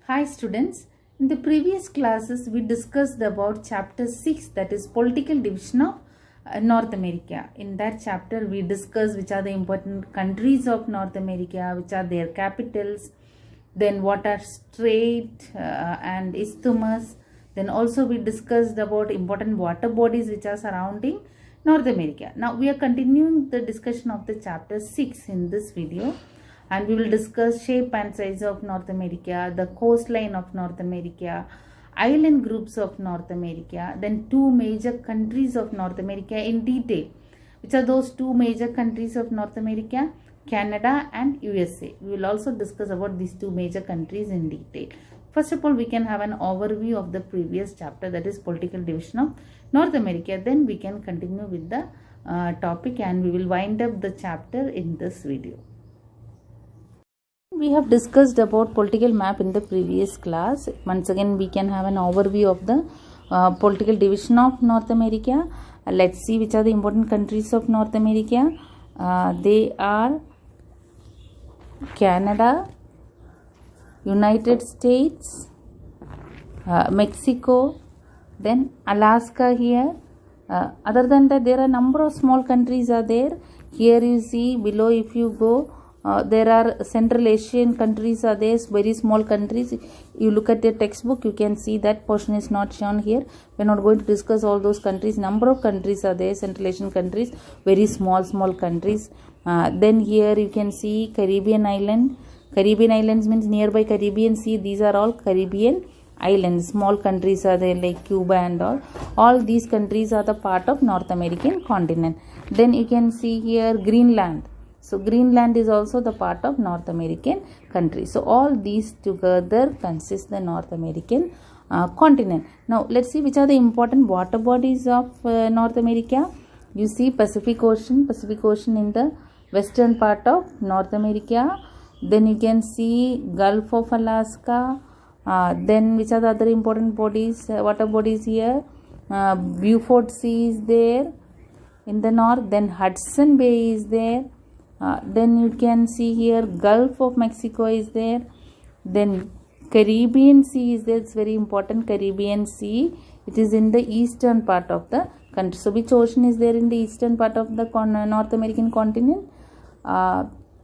Hi students, in the previous classes we discussed about chapter 6, that is political division of North America. In that chapter we discussed which are the important countries of North America, which are their capitals, then what are strait and isthmus. Then also we discussed about important water bodies which are surrounding North America. Now we are continuing the discussion of the chapter 6 in this video. And we will discuss shape and size of North America, the coastline of North America, island groups of North America, then two major countries of North America in detail. Which are those two major countries of North America? Canada and USA. We will also discuss about these two major countries in detail. First of all, we can have an overview of the previous chapter, that is political division of North America. Then we can continue with the topic and we will wind up the chapter in this video. We have discussed about political map in the previous class. Once again we can have an overview of the political division of North America. Let's see which are the important countries of North America. They are Canada, United States, Mexico, then Alaska here. Other than that, there are a number of small countries are there. Here you see below, if you go, there are Central Asian countries are there, very small countries. You look at your textbook, you can see that portion is not shown here. We are not going to discuss all those countries. Number of countries are there, Central Asian countries, very small countries. Then here you can see Caribbean island. Caribbean islands means nearby Caribbean Sea. These are all Caribbean islands. Small countries are there like Cuba and all. All these countries are the part of North American continent. Then you can see here Greenland. So Greenland is also the part of North American country. So all these together consist the North American continent. Now let's see which are the important water bodies of North America. You see Pacific Ocean in the western part of North America. Then you can see Gulf of Alaska. Then which are the other important bodies, water bodies here? Beaufort Sea is there in the north. Then Hudson Bay is there. Then you can see here Gulf of Mexico is there. Then Caribbean Sea is there. It's very important, Caribbean Sea. It is in the eastern part of the country. So which ocean is there in the eastern part of the North American continent?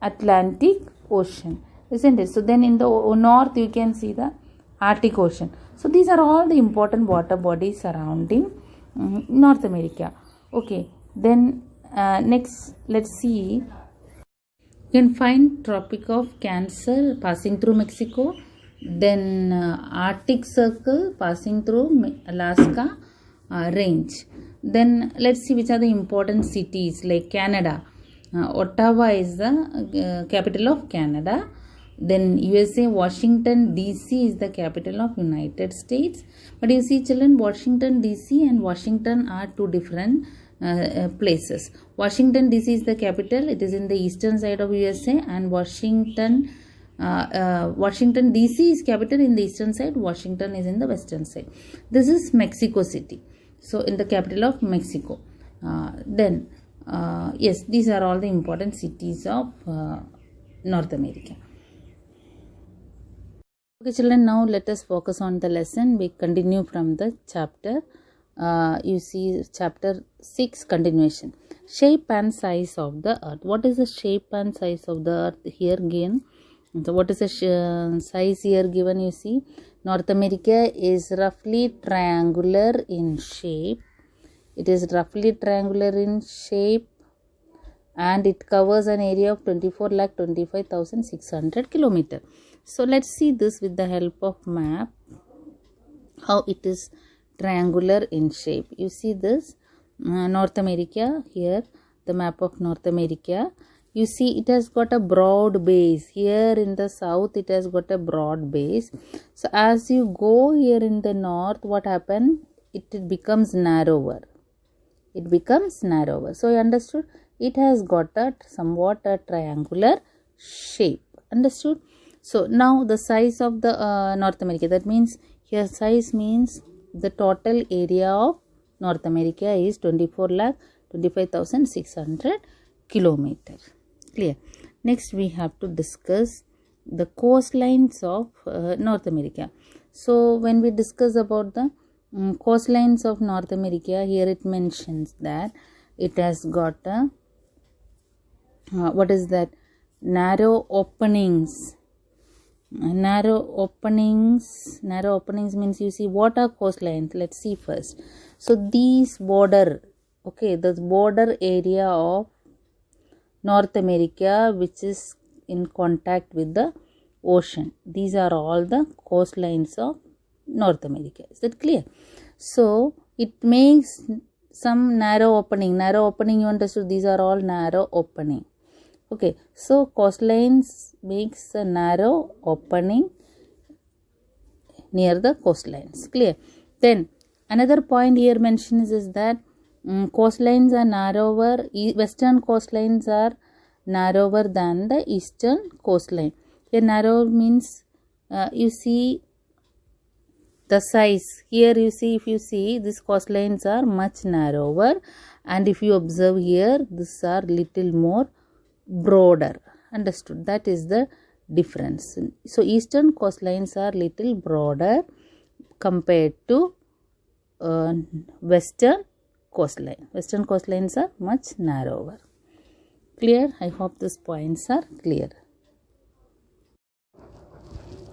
Atlantic Ocean, isn't it? So then in the north you can see the Arctic Ocean. So these are all the important water bodies surrounding North America. Okay, then next let's see. You can find Tropic of Cancer passing through Mexico, then Arctic Circle passing through Alaska range. Then let's see which are the important cities like Canada. Ottawa is the capital of Canada. Then USA, Washington DC is the capital of United States. But you see children, Washington DC and Washington are two different places. Washington DC is the capital. It is in the eastern side of USA, and Washington DC is capital in the eastern side. Washington is in the western side. This is Mexico City. So in the capital of Mexico. Yes, these are all the important cities of North America. Okay children, now let us focus on the lesson. We continue from the chapter. You see chapter 6 continuation. Shape and size of the earth. What is the shape and size of the earth here again? So what is the size here given? You see North America is roughly triangular in shape. It is roughly triangular in shape and it covers an area of 24,25,600 kilometers. So let's see this with the help of map, how it is triangular in shape. You see this North America here, the map of North America. You see it has got a broad base. Here in the south it has got a broad base. So as you go here in the north, what happens? It becomes narrower. It becomes narrower. So you understood? It has got a somewhat a triangular shape. Understood? So now the size of the North America, that means here size means the total area of North America is 24,25,600 kilometers. Clear? Next we have to discuss the coastlines of North America. So when we discuss about the coastlines of North America, here it mentions that it has got a what is that? Narrow openings. Narrow openings means, you see, what are coastlines? Let's see first. So these border, okay, the border area of North America which is in contact with the ocean, these are all the coastlines of North America. Is that clear? So it makes some narrow opening, you understood, these are all narrow opening. Okay, so coastlines makes a narrow opening near the coastlines. Clear? Then another point here mentions is that coastlines are narrower, western coastlines are narrower than the eastern coastline. Here narrow means you see the size. Here you see, if you see, these coastlines are much narrower, and if you observe here, these are little more broader. Understood? That is the difference. So eastern coastlines are little broader compared to western coastline. Western coastlines are much narrower. Clear? I hope these points are clear.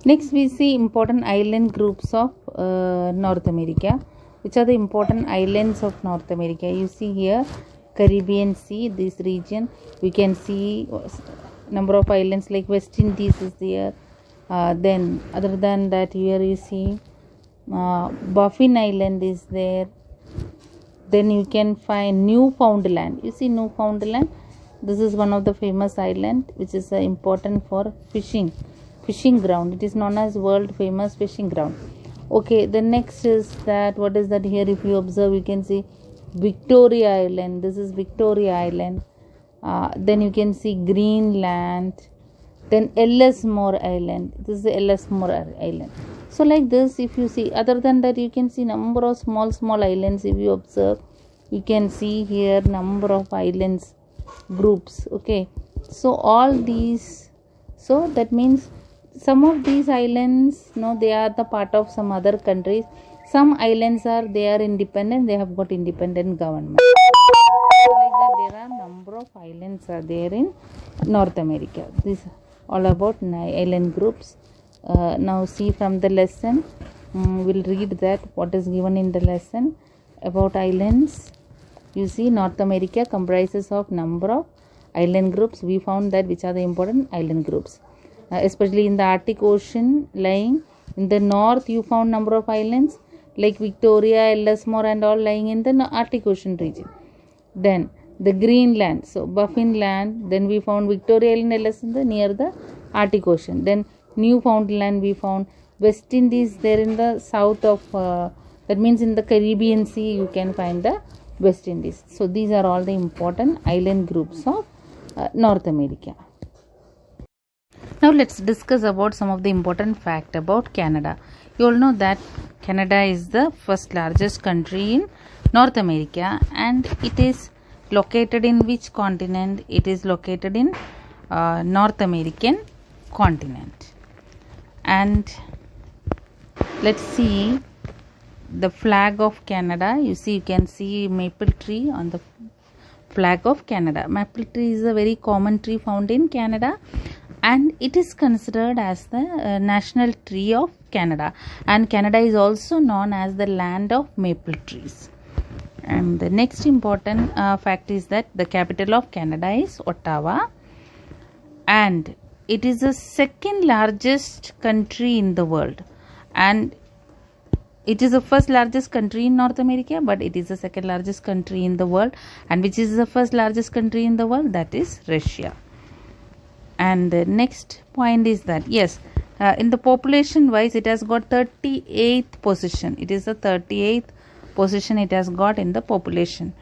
Next we see important island groups of North America. Which are the important islands of North America? You see here Caribbean Sea, this region. We can see number of islands like West Indies is there. Then other than that, here you see Baffin Island is there. Then you can find Newfoundland. You see Newfoundland, this is one of the famous island which is important for fishing ground. It is known as world famous fishing ground. Okay, the next is that, what is that? Here if you observe, you can see Victoria Island. This is Victoria Island. Then you can see Greenland. Then Ellesmere Island. This is the Ellesmere Island. So like this, if you see, other than that, you can see number of small islands. If you observe, you can see here number of islands groups. Okay, so all these, so that means some of these islands, no, they are the part of some other countries. Some islands are, they are independent, they have got independent government. So like that, there are number of islands are there in North America. This all about island groups. Now see from the lesson, we'll read that what is given in the lesson about islands. You see North America comprises of number of island groups. We found that which are the important island groups. Especially in the Arctic Ocean lying in the north, you found number of islands like Victoria, Ellesmere and all lying in the Arctic Ocean region. Then the Greenland, so Baffin Land, then we found Victoria Island, Ellesmere near the Arctic Ocean. Then Newfoundland we found. West Indies there in the south of that means in the Caribbean Sea you can find the West Indies. So these are all the important island groups of North America. Now let's discuss about some of the important fact about Canada. You all know that Canada is the first largest country in North America, and it is located in which continent? It is located in North American continent. And let's see the flag of Canada. You see, you can see maple tree on the flag of Canada. Maple tree is a very common tree found in Canada, and it is considered as the national tree of Canada. And Canada is also known as the land of maple trees. And the next important fact is that the capital of Canada is Ottawa, and it is the second largest country in the world. And it is the first largest country in North America, but it is the second largest country in the world. And which is the first largest country in the world? That is Russia. And the next point is that, yes, in the population wise, it has got 38th position. It is the 38th position it has got in the population,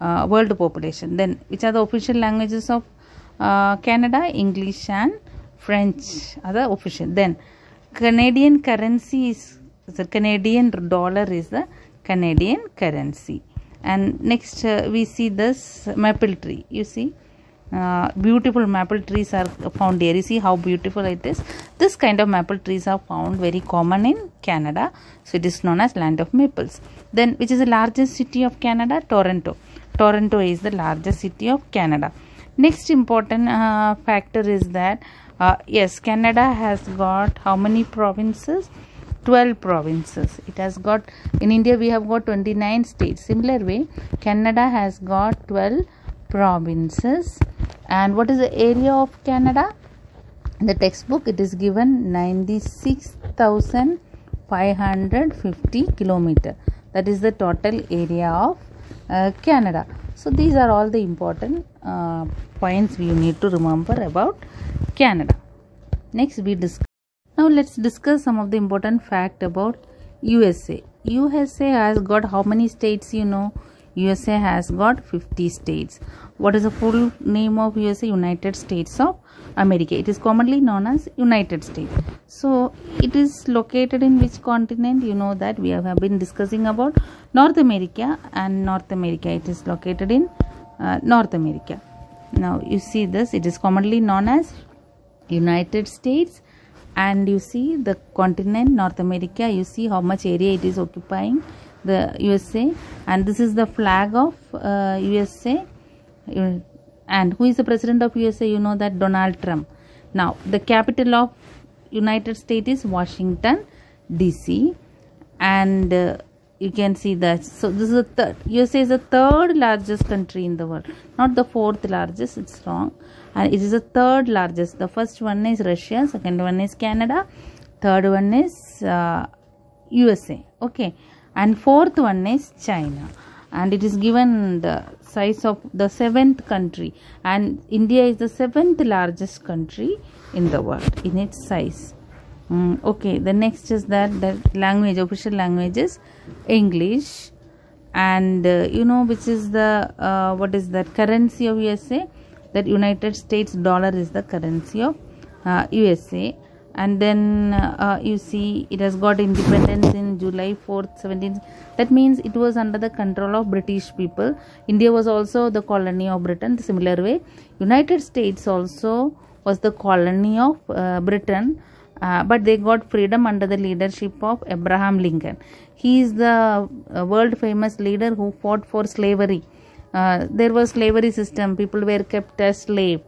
world population. Then which are the official languages of Canada? English and French are the official. Then Canadian currency is the Canadian dollar is the Canadian currency. And next we see this maple tree. You see beautiful maple trees are found here. You see how beautiful it is. This kind of maple trees are found very common in Canada. So it is known as land of maples. Then which is the largest city of Canada? Toronto. Toronto is the largest city of Canada. Next important factor is that yes, Canada has got how many provinces? 12 provinces. It has got, in India we have got 29 states. Similar way, Canada has got 12 provinces. And what is the area of Canada? In the textbook it is given 96,550 kilometer. That is the total area of Canada. So these are all the important points we need to remember about Canada. Next we discuss. Now let's discuss some of the important fact about USA. USA has got how many states? You know, USA has got 50 states. What is the full name of USA? United States of America. It is commonly known as United States. So it is located in which continent? You know that we have been discussing about North America, and North America, it is located in North America. Now you see this, it is commonly known as United States, and you see the continent North America. You see how much area it is occupying, the USA, and this is the flag of USA. And who is the president of USA? You know that Donald Trump. Now the capital of United States is Washington DC, and you can see that. So this is the third. USA is the third largest country in the world, not the fourth largest. It's wrong. And it is the third largest. The first one is Russia, second one is Canada, third one is USA. Okay, and fourth one is China. And it is given the size of the seventh country, and India is the seventh largest country in the world in its size. Okay, the next is that the language, official language is English, and you know which is the what is that currency of USA? That United States dollar is the currency of USA. And then you see it has got independence in July 4th 17. That means it was under the control of British people. India was also the colony of Britain. The similar way, United States also was the colony of Britain, but they got freedom under the leadership of Abraham Lincoln. He is the world famous leader who fought for slavery. There was slavery system, people were kept as slave.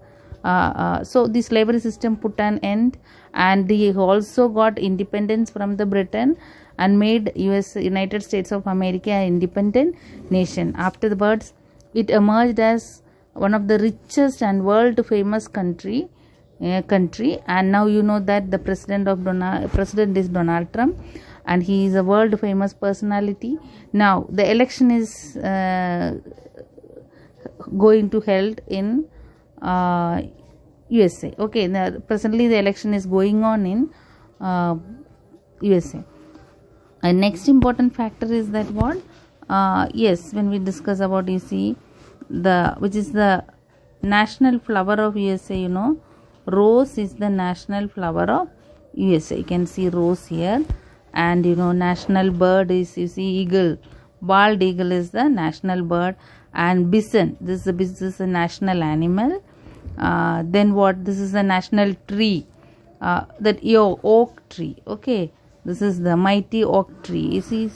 So the slavery system put an end, and he also got independence from the Britain and made United States of America an independent nation. Afterwards, it emerged as one of the richest and world famous country. And now you know that the president is Donald Trump, and he is a world famous personality. Now the election is going to held in USA. Okay, now presently the election is going on in USA. And next important factor is that what? Yes, when we discuss about, you see the which is the national flower of USA. You know, rose is the national flower of USA. You can see rose here, and you know national bird is, you see, eagle. Bald eagle is the national bird, and bison. This is a national animal. Then what? This is the national tree. That oak tree. Okay, this is the mighty oak tree. You see,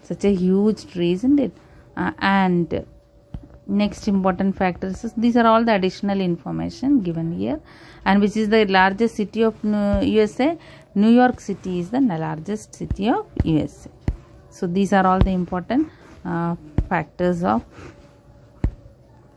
such a huge tree, isn't it? And next important factors. These are all the additional information given here. And which is the largest city of USA? New York City is the largest city of USA. So these are all the important factors of